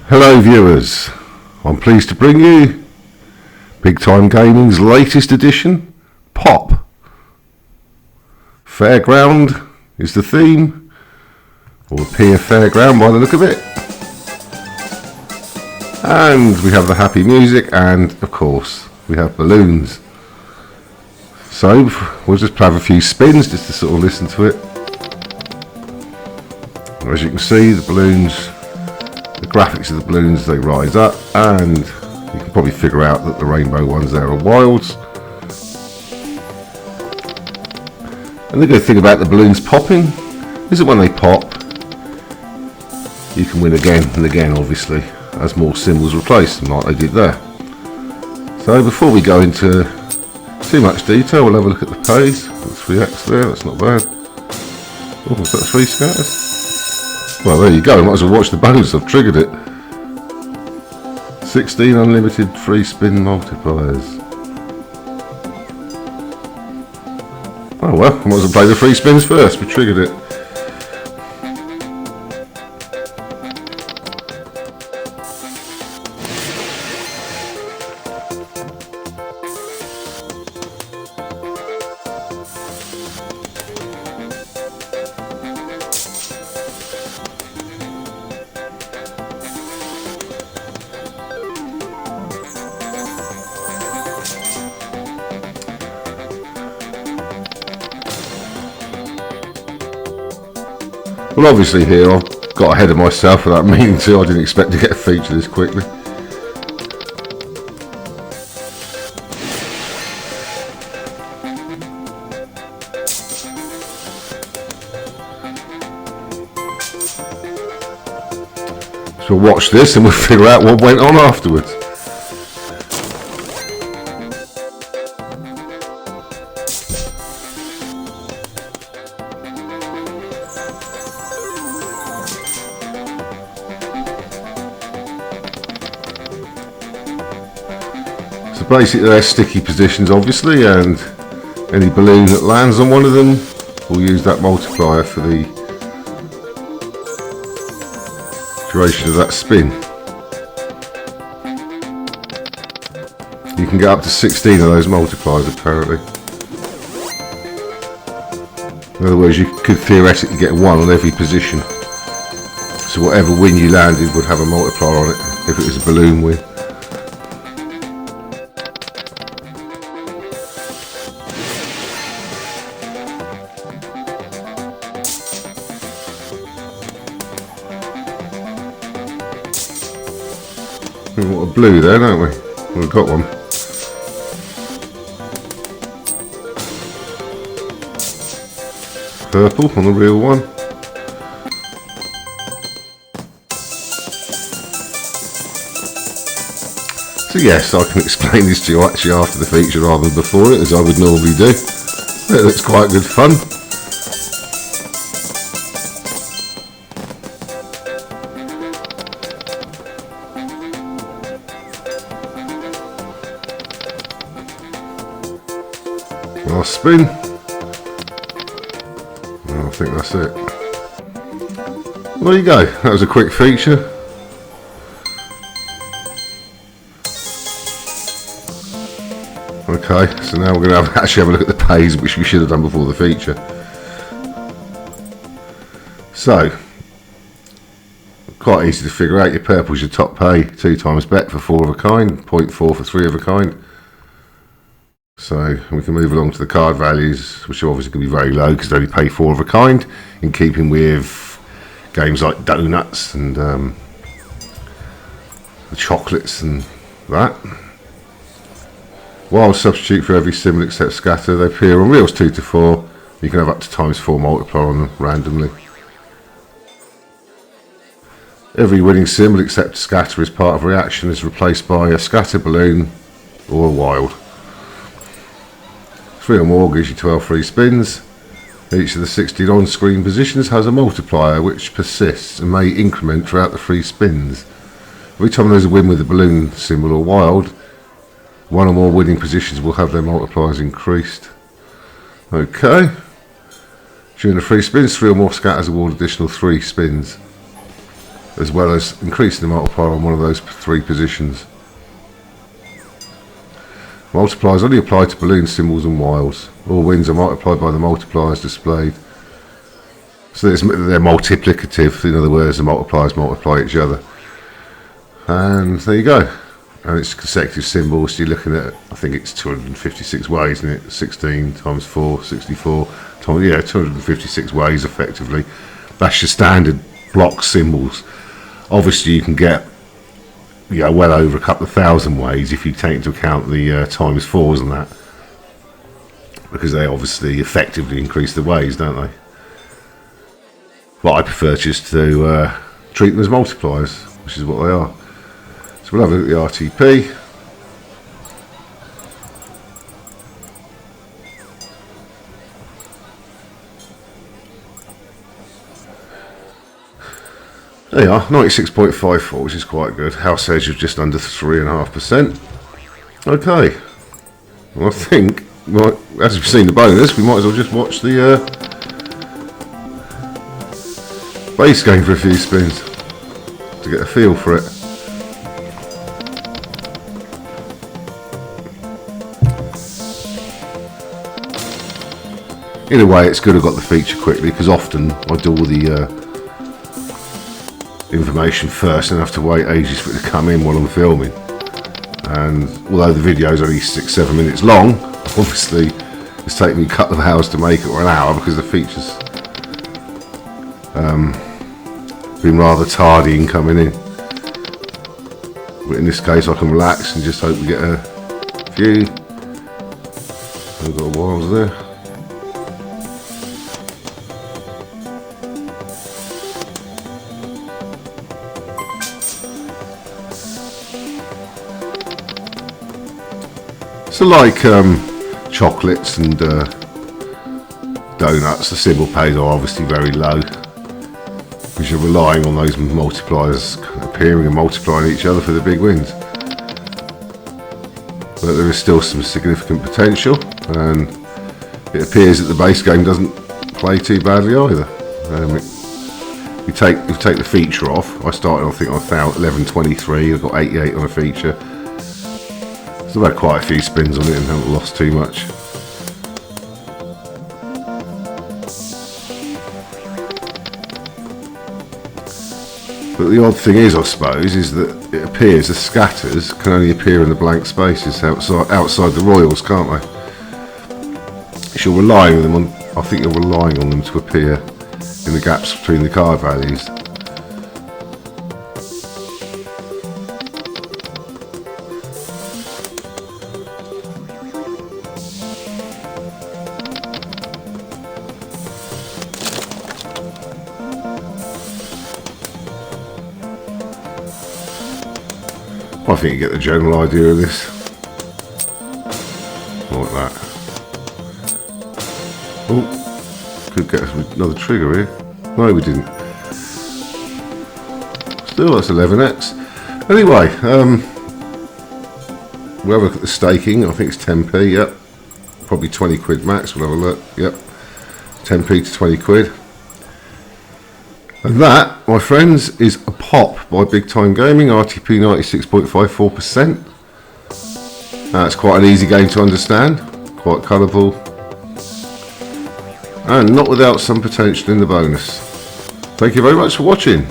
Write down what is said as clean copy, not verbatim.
Hello viewers, I'm pleased to bring you Big Time Gaming's latest edition, Pop. Fairground is the theme, or the Pier Fairground by the look of it. And we have the happy music and of course we have balloons. So we'll just have a few spins just to sort of listen to it. As you can see, the balloons, the graphics of the balloons, they rise up, and you can probably figure out that the rainbow ones there are wilds. And the good thing about the balloons popping is that when they pop, you can win again and again, obviously, as more symbols replace them like they did there. So before we go into too much detail, we'll have a look at the page. That's 3x there, that's not bad. Oh, was that 3 scatters? Well, there you go, might as well watch the bonus, I've triggered it. 16 unlimited free spin multipliers. Oh well, I might as well play the free spins first, we triggered it. Well, obviously here I've got ahead of myself without meaning to. I didn't expect to get a feature this quickly. So we'll watch this and we'll figure out what went on afterwards. So basically they're sticky positions obviously, and any balloon that lands on one of them will use that multiplier for the duration of that spin. You can get up to 16 of those multipliers apparently. In other words, you could theoretically get one on every position. So whatever win you landed would have a multiplier on it if it was a balloon win. We want a blue there, don't we? We've got one. Purple on the real one. So yes, I can explain this to you actually after the feature rather than before it, as I would normally do. It looks quite good fun. Last spin. I think that's it. Well, there you go. That was a quick feature. Okay, so now we're going to actually have a look at the page, which we should have done before the feature. So, quite easy to figure out. Your purple's your top pay, 2 times bet for 4 of a kind, 0.4 for 3 of a kind. So we can move along to the card values, which are obviously going to be very low because they only pay 4 of a kind, in keeping with games like donuts and the chocolates and that. Wild substitute for every symbol except scatter. They appear on reels 2 to 4. You can have up to ×4 multiplier on them randomly. Every winning symbol except scatter is part of a reaction is replaced by a scatter balloon or a wild. 3 or more gives you 12 free spins. Each of the 16 on-screen positions has a multiplier which persists and may increment throughout the free spins. Every time there's a win with a balloon symbol or wild, 1 or more winning positions will have their multipliers increased. Okay. During the free spins, 3 or more scatters award additional 3 spins. as well as increasing the multiplier on one of those 3 positions. Multipliers only apply to balloon symbols and wilds. All wins are multiplied by the multipliers displayed. So they're multiplicative, in other words, the multipliers multiply each other. And there you go. And it's consecutive symbols, so you're looking at, I think it's 256 ways, isn't it? 16 times 4, 64 times, yeah, 256 ways effectively. That's your standard block symbols. Obviously you can get, you know, well over a couple of thousand ways if you take into account the times 4s and that, because they obviously effectively increase the ways, don't they? But I prefer just to treat them as multipliers, which is what they are. So we'll have a look at the RTP. There you are, 96.54, which is quite good. House edge of just under 3.5%. Okay, well, I think, well, as we've seen the bonus, we might as well just watch the base game for a few spins to get a feel for it. In a way, it's good I got the feature quickly, because often I do all the information first and have to wait ages for it to come in while I'm filming. And although the video is only 6-7 minutes long, obviously it's taken me a couple of hours to make it, or an hour, because the feature's been rather tardy in coming in. But in this case I can relax and just hope we get a few. I've got a while there. So like chocolates and donuts, the symbol pays are obviously very low, because you're relying on those multipliers appearing and multiplying each other for the big wins. But there is still some significant potential, and it appears that the base game doesn't play too badly either. If you take the feature off, I started, I think, on 1123, I've got 88 on a feature. I've had quite a few spins on it and haven't lost too much. But the odd thing is, I suppose, is that it appears the scatters can only appear in the blank spaces outside the royals, can't they? So you're relying on them I think you're relying on them to appear in the gaps between the card values. I think you get the general idea of this. Like that. Oh, could get us another trigger here. No, we didn't. Still, that's 11x. Anyway, we'll have a look at the staking. I think it's 10p, yep. Probably 20 quid max, we'll have a look. Yep. 10p to 20 quid. And that, my friends, is a pop by Big Time Gaming, RTP 96.54%. That's quite an easy game to understand, quite colourful, and not without some potential in the bonus. Thank you very much for watching.